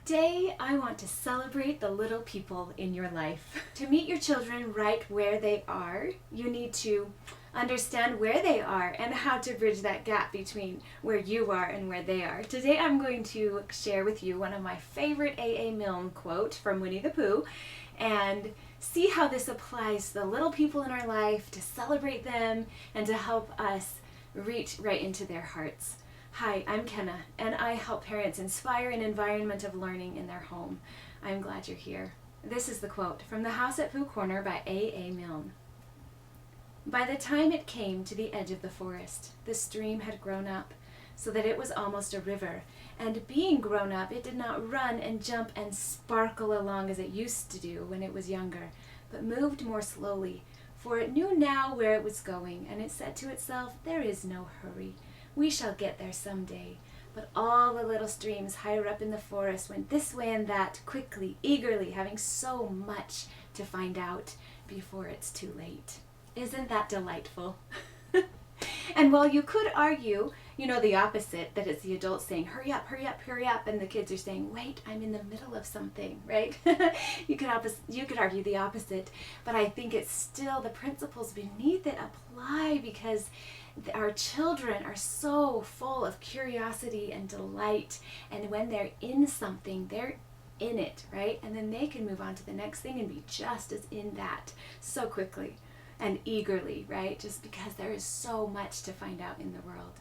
Today, I want to celebrate the little people in your life. To meet your children right where they are, you need to understand where they are and how to bridge that gap between where you are and where they are. Today, I'm going to share with you one of my favorite A.A. Milne quotes from Winnie the Pooh and see how this applies to the little people in our life, to celebrate them, and to help us reach right into their hearts. Hi, I'm Kenna, and I help parents inspire an environment of learning in their home. I'm glad you're here. This is the quote from The House at Pooh Corner by A.A. Milne. By the time it came to the edge of the forest, the stream had grown up, so that it was almost a river, and being grown up, it did not run and jump and sparkle along as it used to do when it was younger, but moved more slowly, for it knew now where it was going, and it said to itself, "There is no hurry. We shall get there some day." But all the little streams higher up in the forest went this way and that, quickly, eagerly, having so much to find out before it's too late. Isn't that delightful? And while you could argue, the opposite, that it's the adults saying, hurry up, hurry up, hurry up, and the kids are saying, wait, I'm in the middle of something, right? You could argue the opposite, but I think it's still the principles beneath it apply, because our children are so full of curiosity and delight, and when they're in something, they're in it, right? And then they can move on to the next thing and be just as in that so quickly and eagerly, right? Just because there is so much to find out in the world.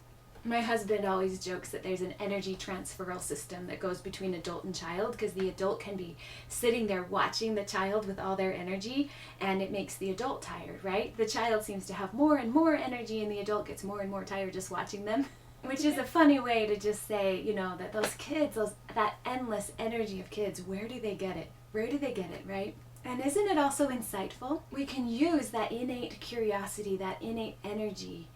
My husband always jokes that there's an energy transferal system that goes between adult and child, because the adult can be sitting there watching the child with all their energy, and it makes the adult tired, right? The child seems to have more and more energy, and the adult gets more and more tired just watching them. Which is a funny way to just say, that those kids, that endless energy of kids, where do they get it? Where do they get it, right? And isn't it also insightful? We can use that innate curiosity, that innate energy,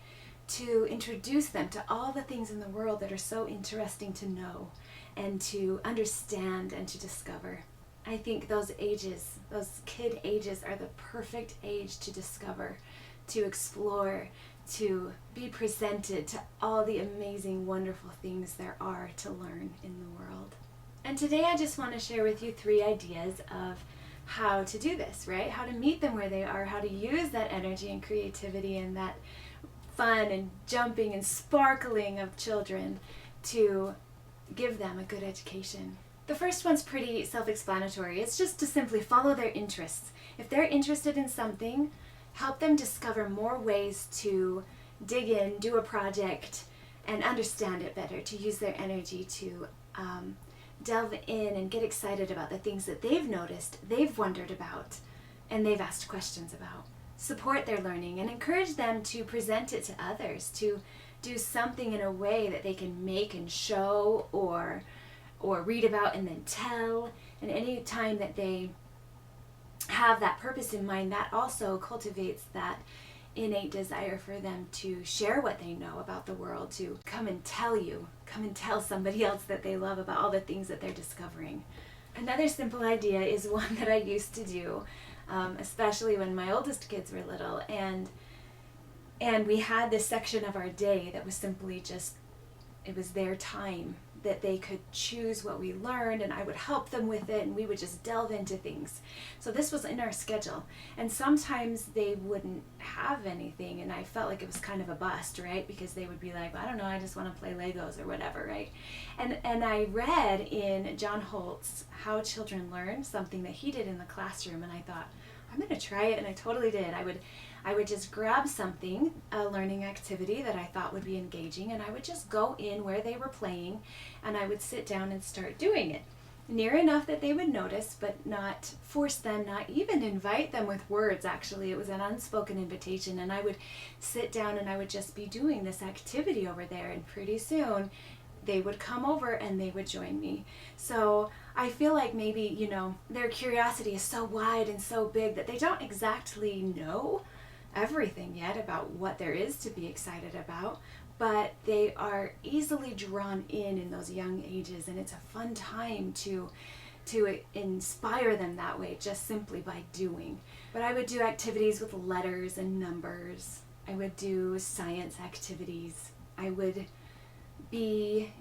to introduce them to all the things in the world that are so interesting to know and to understand and to discover. I think those ages, those kid ages, are the perfect age to discover, to explore, to be presented to all the amazing, wonderful things there are to learn in the world. And today I just want to share with you 3 ideas of how to do this, right? How to meet them where they are, how to use that energy and creativity and that fun and jumping and sparkling of children to give them a good education. The first one's pretty self-explanatory. It's just to simply follow their interests. If they're interested in something, help them discover more ways to dig in, do a project, and understand it better, to use their energy to delve in and get excited about the things that they've noticed, they've wondered about, and they've asked questions about. Support their learning and encourage them to present it to others, to do something in a way that they can make and show or read about and then tell. And any time that they have that purpose in mind, that also cultivates that innate desire for them to share what they know about the world, to come and tell somebody else that they love about all the things that they're discovering. Another simple idea is one that I used to do, especially when my oldest kids were little, and we had this section of our day that was simply just, it was their time, that they could choose what we learned, and I would help them with it, and we would just delve into things. So this was in our schedule, and sometimes they wouldn't have anything, and I felt like it was kind of a bust, right? Because they would be like, I don't know, I just want to play Legos or whatever, right? And I read in John Holt's How Children Learn, something that he did in the classroom, and I thought, I'm going to try it, and I totally did. I would just grab something, a learning activity that I thought would be engaging, and I would just go in where they were playing, and I would sit down and start doing it. Near enough that they would notice, but not force them, not even invite them with words, actually. It was an unspoken invitation, and I would sit down and I would just be doing this activity over there, and pretty soon they would come over and they would join me. So I feel like maybe, their curiosity is so wide and so big that they don't exactly know everything yet about what there is to be excited about, but they are easily drawn in those young ages, and it's a fun time to inspire them that way, just simply by doing. But I would do activities with letters and numbers. I would do science activities. I would be,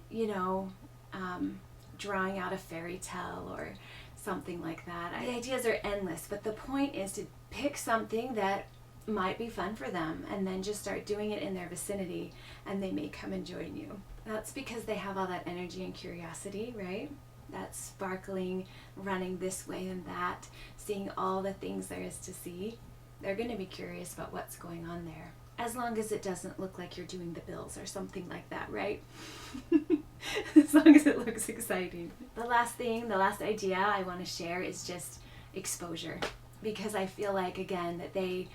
drawing out a fairy tale or something like that. The ideas are endless, but the point is to pick something that might be fun for them and then just start doing it in their vicinity, and they may come and join you. That's because they have all that energy and curiosity, right? That sparkling, running this way and that, seeing all the things there is to see. They're going to be curious about what's going on there, as long as it doesn't look like you're doing the bills or something like that, right? As long as it looks exciting. The last idea I want to share is just exposure, because I feel like, again, that they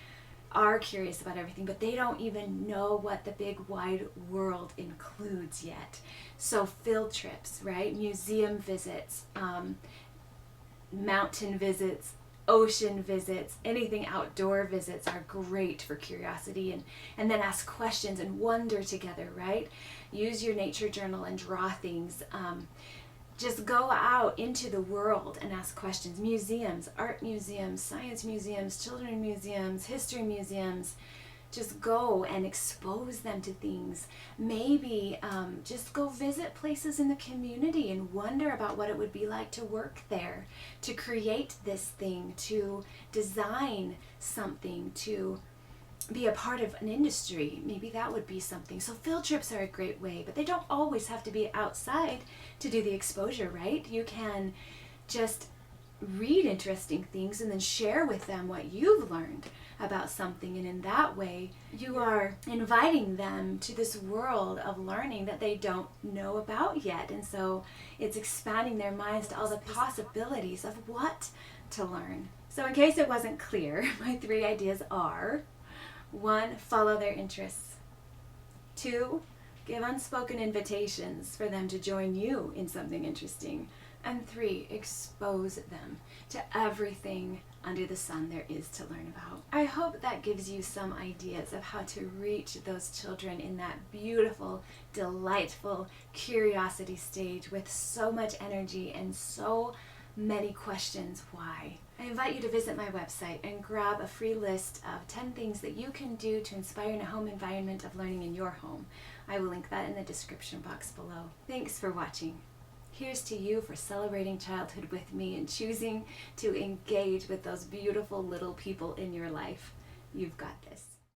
are curious about everything, but they don't even know what the big wide world includes yet. So field trips, right? Museum visits, mountain visits, ocean visits, anything outdoor visits are great for curiosity, and then ask questions and wonder together, right? Use your nature journal and draw things. Just go out into the world and ask questions. Museums, art museums, science museums, children's museums, history museums. Just go and expose them to things. Maybe just go visit places in the community and wonder about what it would be like to work there, to create this thing, to design something, to be a part of an industry. Maybe that would be something. So field trips are a great way, but they don't always have to be outside to do the exposure, right? You can just read interesting things and then share with them what you've learned about something, and in that way you are inviting them to this world of learning that they don't know about yet. And so it's expanding their minds to all the possibilities of what to learn. So in case it wasn't clear, my 3 ideas are: 1, follow their interests. 2, give unspoken invitations for them to join you in something interesting. And 3, expose them to everything under the sun there is to learn about. I hope that gives you some ideas of how to reach those children in that beautiful, delightful curiosity stage with so much energy and so many questions why. I invite you to visit my website and grab a free list of 10 things that you can do to inspire a home environment of learning in your home. I will link that in the description box below. Thanks for watching. Here's to you for celebrating childhood with me and choosing to engage with those beautiful little people in your life. You've got this.